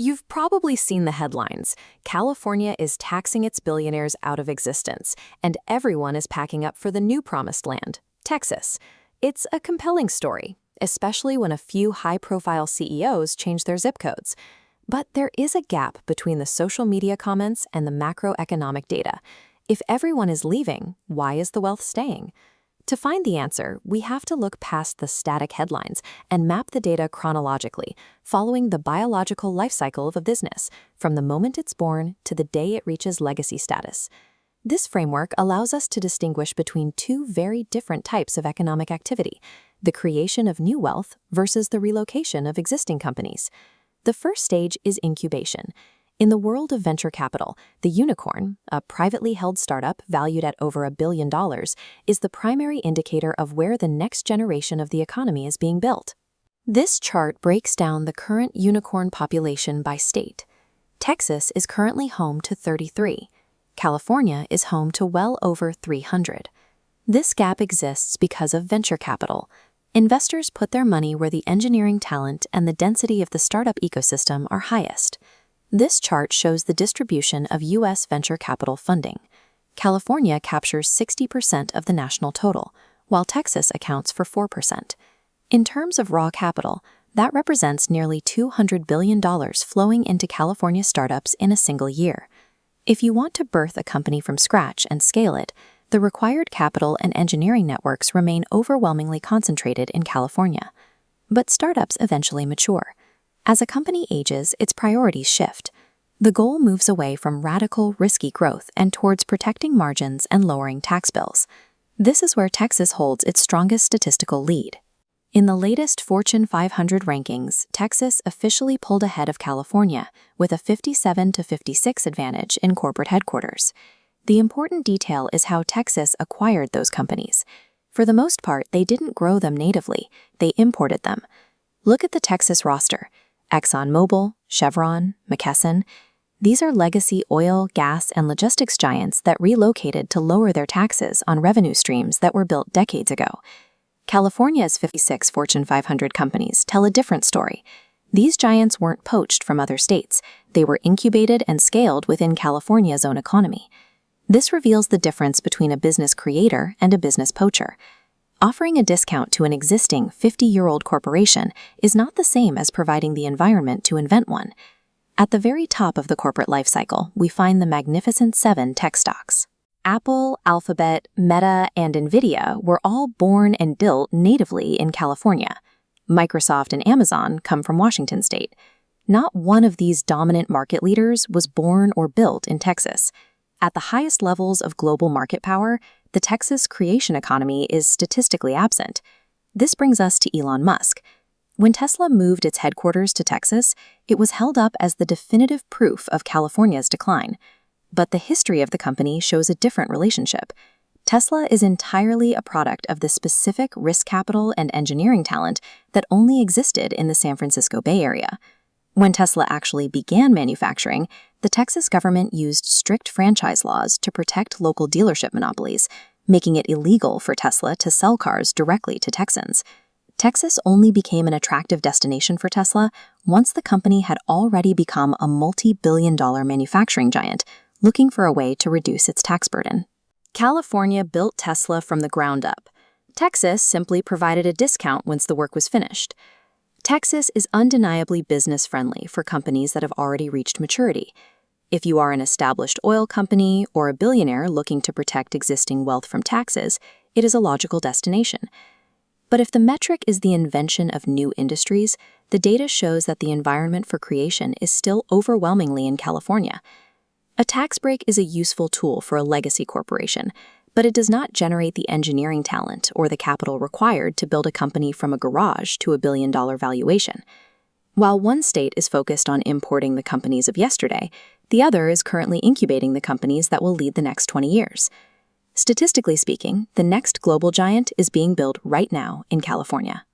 You've probably seen the headlines. California is taxing its billionaires out of existence, and everyone is packing up for the new promised land, Texas. It's a compelling story, especially when a few high-profile CEOs change their zip codes. But there is a gap between the social media comments and the macroeconomic data. If everyone is leaving, why is the wealth staying? To find the answer, we have to look past the static headlines and map the data chronologically, following the biological life cycle of a business, from the moment it's born to the day it reaches legacy status. This framework allows us to distinguish between two very different types of economic activity: the creation of new wealth versus the relocation of existing companies. The first stage is incubation. In the world of venture capital, the unicorn, a privately held startup valued at over $1 billion, is the primary indicator of where the next generation of the economy is being built. This chart breaks down the current unicorn population by state. Texas is currently home to 33. California is home to well over 300. This gap exists because of venture capital. Investors put their money where the engineering talent and the density of the startup ecosystem are highest. This chart shows the distribution of U.S. venture capital funding. California captures 60% of the national total, while Texas accounts for 4%. In terms of raw capital, that represents nearly $200 billion flowing into California startups in a single year. If you want to birth a company from scratch and scale it, the required capital and engineering networks remain overwhelmingly concentrated in California. But startups eventually mature. As a company ages, its priorities shift. The goal moves away from radical, risky growth and towards protecting margins and lowering tax bills. This is where Texas holds its strongest statistical lead. In the latest Fortune 500 rankings, Texas officially pulled ahead of California with a 57-56 advantage in corporate headquarters. The important detail is how Texas acquired those companies. For the most part, they didn't grow them natively, they imported them. Look at the Texas roster. ExxonMobil, Chevron, McKesson. These are legacy oil, gas, and logistics giants that relocated to lower their taxes on revenue streams that were built decades ago. California's 56 Fortune 500 companies tell a different story. These giants weren't poached from other states. They were incubated and scaled within California's own economy. This reveals the difference between a business creator and a business poacher. Offering a discount to an existing 50-year-old corporation is not the same as providing the environment to invent one. At the very top of the corporate life cycle, we find the Magnificent Seven tech stocks. Apple, Alphabet, Meta, and Nvidia were all born and built natively in California. Microsoft and Amazon come from Washington state. Not one of these dominant market leaders was born or built in Texas. At the highest levels of global market power, the Texas creation economy is statistically absent. This brings us to Elon Musk. When Tesla moved its headquarters to Texas, it was held up as the definitive proof of California's decline. But the history of the company shows a different relationship. Tesla is entirely a product of the specific risk capital and engineering talent that only existed in the San Francisco Bay Area. When Tesla actually began manufacturing, the Texas government used strict franchise laws to protect local dealership monopolies, making it illegal for Tesla to sell cars directly to Texans. Texas only became an attractive destination for Tesla once the company had already become a multi-billion-dollar manufacturing giant, looking for a way to reduce its tax burden. California built Tesla from the ground up. Texas simply provided a discount once the work was finished. Texas is undeniably business-friendly for companies that have already reached maturity. If you are an established oil company or a billionaire looking to protect existing wealth from taxes, it is a logical destination. But if the metric is the invention of new industries, the data shows that the environment for creation is still overwhelmingly in California. A tax break is a useful tool for a legacy corporation, but it does not generate the engineering talent or the capital required to build a company from a garage to a billion-dollar valuation. While one state is focused on importing the companies of yesterday, the other is currently incubating the companies that will lead the next 20 years. Statistically speaking, the next global giant is being built right now in California.